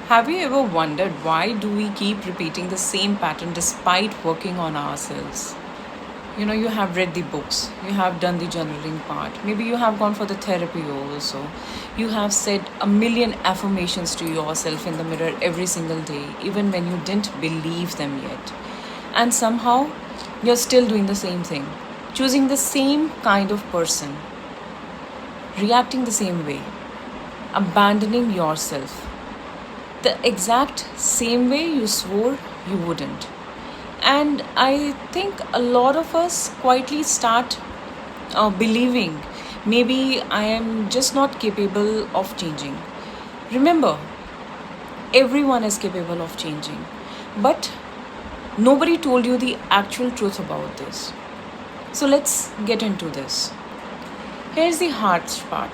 Have you ever wondered why do we keep repeating the same pattern despite working on ourselves? You have read the books, you have done the journaling part, maybe you have gone for the therapy also. You have said a million affirmations to yourself in the mirror every single day, even when you didn't believe them yet. And somehow, you're still doing the same thing, choosing the same kind of person, reacting the same way, abandoning yourself the exact same way you swore you wouldn't. And I think a lot of us quietly start believing maybe I am just not capable of changing. Remember, everyone is capable of changing, but nobody told you the actual truth about this. So let's get into this. Here's the hard part.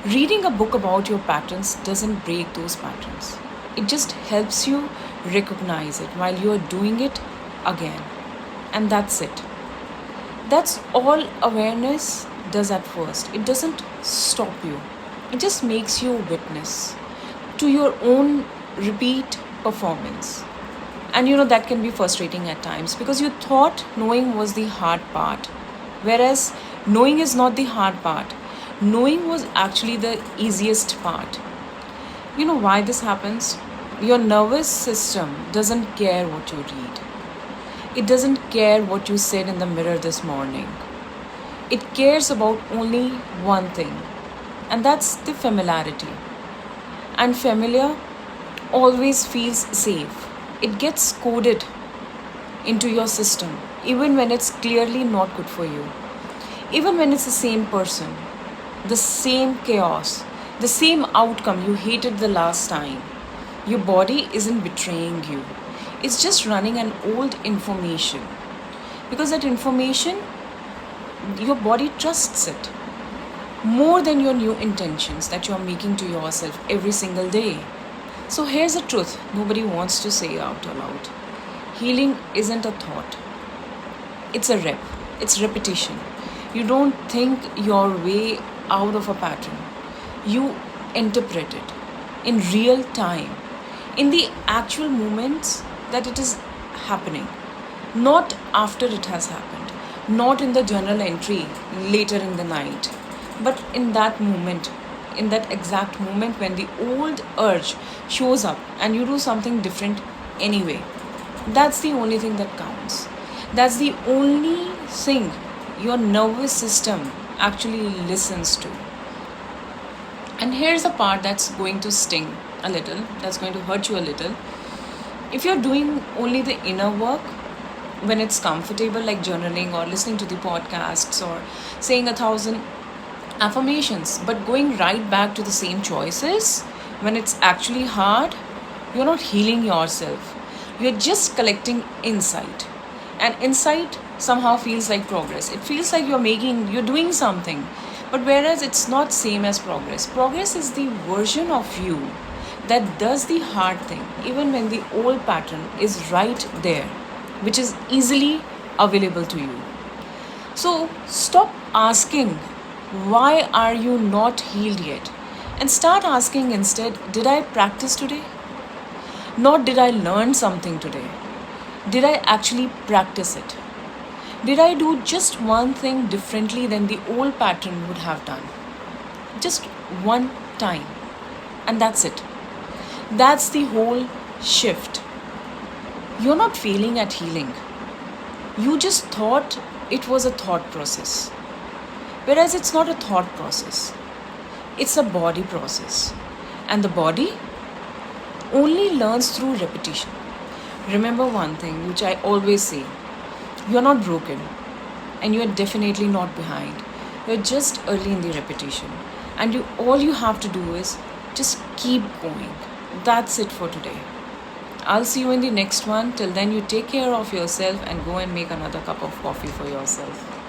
Reading a book about your patterns doesn't break those patterns. It just helps you recognize it while you are doing it again. And that's it. That's all awareness does at first. It doesn't stop you, it just makes you a witness to your own repeat performance. And that can be frustrating at times because you thought knowing was the hard part, whereas knowing is not the hard part. Knowing was actually the easiest part. You know why this happens? Your nervous system doesn't care what you read. It doesn't care what you said in the mirror this morning. It cares about only one thing, and that's the familiarity. And familiar always feels safe. It gets coded into your system, even when it's clearly not good for you. Even when it's the same person, the same chaos, the same outcome you hated the last time. Your body isn't betraying you. It's just running an old information. Because that information, your body trusts it more than your new intentions that you're making to yourself every single day. So here's the truth nobody wants to say out aloud. Healing isn't a thought, it's a rep, it's repetition. You don't think your way out of a pattern, you interpret it in real time, in the actual moments that it is happening, not after it has happened, not in the journal entry later in the night, but in that moment, in that exact moment when the old urge shows up and you do something different anyway. That's the only thing that counts. That's the only thing your nervous system actually listens to. And here's the part that's going to sting a little, that's going to hurt you a little. If you're doing only the inner work when it's comfortable, like journaling or listening to the podcasts or saying 1,000 affirmations, but going right back to the same choices when it's actually hard, you're not healing yourself. You're just collecting insight. And insight somehow feels like progress. It feels like you're doing something. But whereas it's not same as progress. Progress is the version of you that does the hard thing even when the old pattern is right there, which is easily available to you. So stop asking, why are you not healed yet? And start asking instead, did I practice today? Not did I learn something today? Did I actually practice it? Did I do just one thing differently than the old pattern would have done? Just one time. And that's it. That's the whole shift. You're not failing at healing. You just thought it was a thought process. Whereas it's not a thought process, it's a body process. And the body only learns through repetition. Remember one thing which I always say, you're not broken and you're definitely not behind. You're just early in the repetition. And all you have to do is just keep going. That's it for today. I'll see you in the next one. Till then, you take care of yourself and go and make another cup of coffee for yourself.